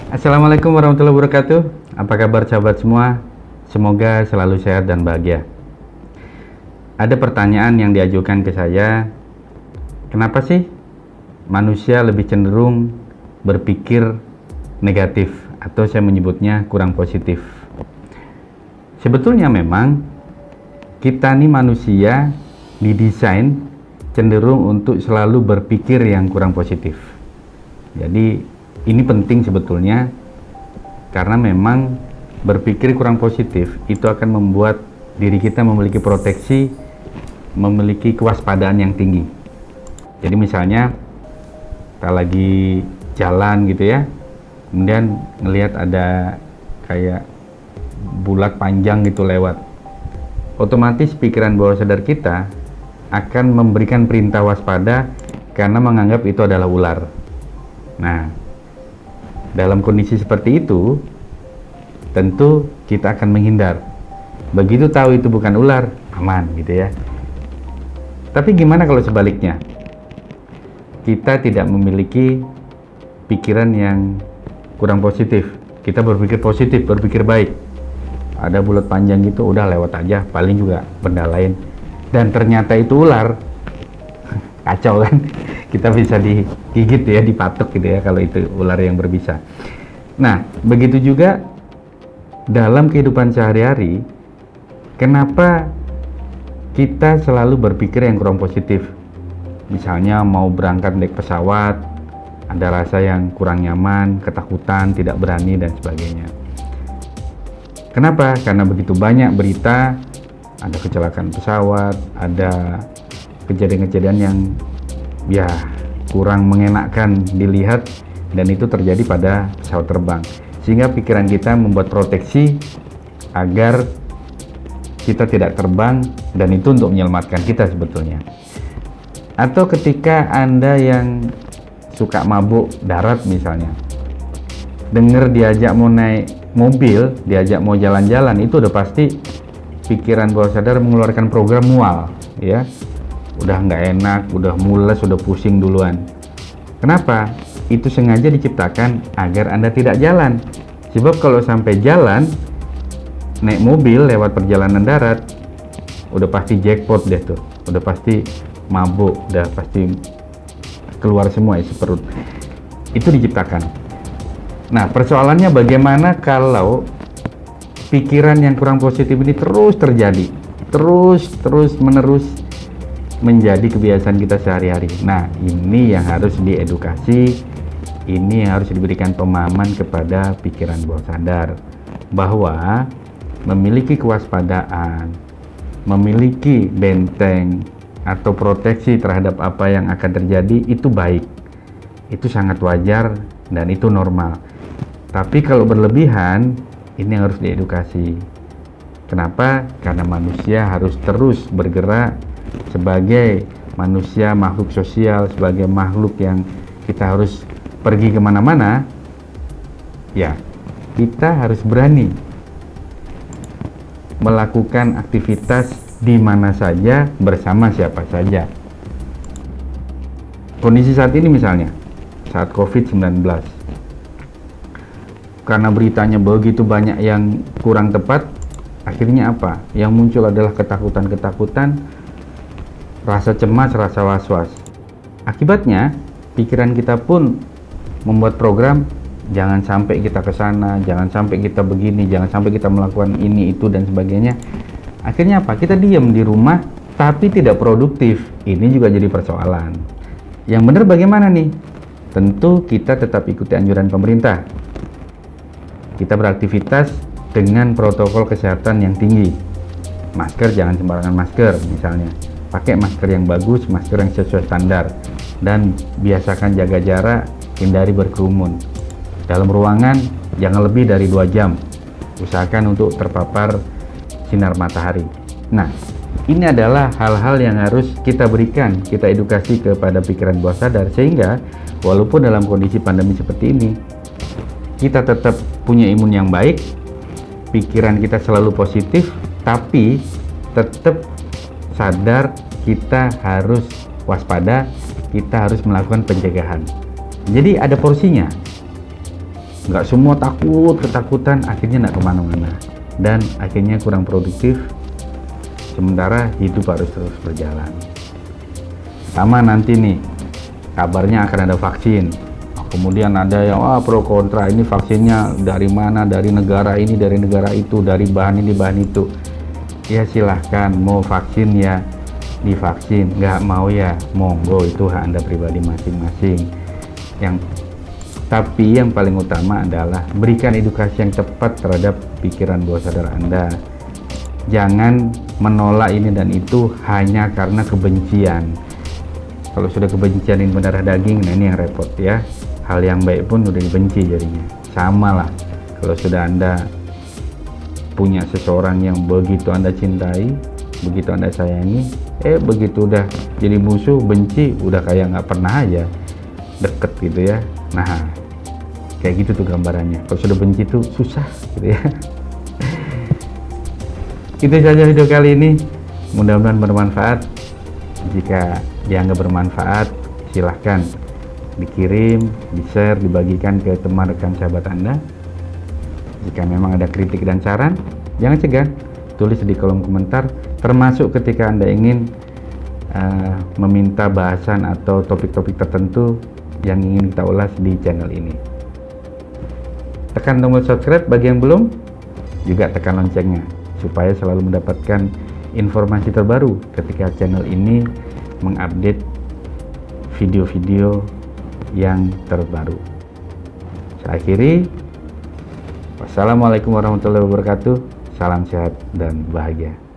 Assalamualaikum warahmatullahi wabarakatuh. Apa kabar sahabat semua? Semoga selalu sehat dan bahagia. Ada pertanyaan yang diajukan ke saya, kenapa sih manusia lebih cenderung berpikir negatif atau saya menyebutnya kurang positif? Sebetulnya memang kita nih manusia didesain cenderung untuk selalu berpikir yang kurang positif. Jadi ini penting sebetulnya karena memang berpikir kurang positif itu akan membuat diri kita memiliki proteksi, memiliki kewaspadaan yang tinggi. Jadi misalnya kita lagi jalan gitu ya, kemudian ngelihat ada kayak bulat panjang gitu lewat, otomatis pikiran bawah sadar kita akan memberikan perintah waspada karena menganggap itu adalah ular. Nah, dalam kondisi seperti itu, tentu kita akan menghindar. Begitu tahu itu bukan ular, aman gitu ya. Tapi gimana kalau sebaliknya? Kita tidak memiliki pikiran yang kurang positif. Kita berpikir positif, berpikir baik. Ada bulat panjang gitu, udah lewat aja, paling juga benda lain. Dan ternyata itu ular, kacau kan? Kita bisa digigit ya, dipatok gitu ya kalau itu ular yang berbisa. Nah, begitu juga dalam kehidupan sehari-hari, kenapa kita selalu berpikir yang kurang positif? Misalnya mau berangkat naik pesawat, ada rasa yang kurang nyaman, ketakutan, tidak berani dan sebagainya. Kenapa? Karena begitu banyak berita, ada kecelakaan pesawat, ada kejadian-kejadian yang ya kurang mengenakkan dilihat dan itu terjadi pada pesawat terbang, sehingga pikiran kita membuat proteksi agar kita tidak terbang, dan itu untuk menyelamatkan kita sebetulnya. Atau ketika Anda yang suka mabuk darat misalnya, dengar diajak mau naik mobil, diajak mau jalan-jalan, itu udah pasti pikiran bawah sadar mengeluarkan program mual ya. Udah nggak enak, udah mules, udah pusing duluan. Kenapa? Itu sengaja diciptakan agar Anda tidak jalan. Sebab kalau sampai jalan, naik mobil lewat perjalanan darat, udah pasti jackpot deh tuh. Udah pasti mabuk, udah pasti keluar semua isi perut. Itu diciptakan. Nah, persoalannya bagaimana kalau pikiran yang kurang positif ini terus terjadi, terus menerus menjadi kebiasaan kita sehari-hari. Nah, ini yang harus diedukasi, ini yang harus diberikan pemahaman kepada pikiran bawah sadar bahwa memiliki kewaspadaan, memiliki benteng atau proteksi terhadap apa yang akan terjadi itu baik. Itu sangat wajar dan itu normal. Tapi kalau berlebihan, ini yang harus diedukasi. Kenapa? Karena manusia harus terus bergerak sebagai manusia, makhluk sosial, sebagai makhluk yang kita harus pergi kemana-mana, ya kita harus berani melakukan aktivitas di mana saja, bersama siapa saja. Kondisi saat ini misalnya, saat COVID-19, karena beritanya begitu banyak yang kurang tepat, akhirnya apa? Yang muncul adalah ketakutan-ketakutan, rasa cemas, rasa was-was. Akibatnya, pikiran kita pun membuat program, jangan sampai kita ke sana, jangan sampai kita begini, jangan sampai kita melakukan ini, itu, dan sebagainya. Akhirnya apa? Kita diam di rumah, tapi tidak produktif. Ini juga jadi persoalan. Yang benar bagaimana nih? Tentu kita tetap ikuti anjuran pemerintah. Kita beraktivitas dengan protokol kesehatan yang tinggi. Masker, jangan sembarangan masker misalnya. Pakai masker yang bagus, masker yang sesuai standar, dan biasakan jaga jarak, hindari berkerumun. Dalam ruangan jangan lebih dari 2 jam. Usahakan untuk terpapar sinar matahari. Nah, ini adalah hal-hal yang harus kita berikan, kita edukasi kepada pikiran bawah sadar, sehingga walaupun dalam kondisi pandemi seperti ini, kita tetap punya imun yang baik, pikiran kita selalu positif, tapi tetap sadar kita harus waspada, kita harus melakukan pencegahan. Jadi ada porsinya. nggak semua takut, ketakutan, akhirnya nggak kemana-mana dan akhirnya kurang produktif, sementara hidup harus terus berjalan. Sama nanti nih kabarnya akan ada vaksin, kemudian ada yang pro kontra, ini vaksinnya dari mana, dari negara ini, dari negara itu, dari bahan ini, bahan itu. Ya silahkan, mau vaksin ya divaksin, nggak mau ya monggo, itu hak Anda pribadi masing-masing. Tapi yang paling utama adalah berikan edukasi yang tepat terhadap pikiran bawah sadar Anda. Jangan menolak ini dan itu hanya karena kebencian. Kalau sudah kebencian ini mendarah daging, nah ini yang repot ya. Hal yang baik pun udah dibenci jadinya. Sama lah kalau sudah Anda punya seseorang yang begitu Anda cintai, begitu Anda sayangi, begitu udah jadi musuh, benci, udah kayak nggak pernah aja deket gitu ya. Nah kayak gitu tuh gambarannya. Kalau sudah benci tuh susah gitu ya. Itu saja video kali ini, mudah-mudahan bermanfaat. Jika dianggap bermanfaat, silahkan dikirim, di-share, dibagikan ke teman, rekan, sahabat Anda. Jika memang ada kritik dan saran, jangan segan tulis di kolom komentar, termasuk ketika Anda ingin meminta bahasan atau topik-topik tertentu yang ingin kita ulas di channel ini. Tekan tombol subscribe bagi yang belum, juga tekan loncengnya supaya selalu mendapatkan informasi terbaru ketika channel ini mengupdate video-video yang terbaru. Saya akhiri, wassalamualaikum warahmatullahi wabarakatuh, salam sehat dan bahagia.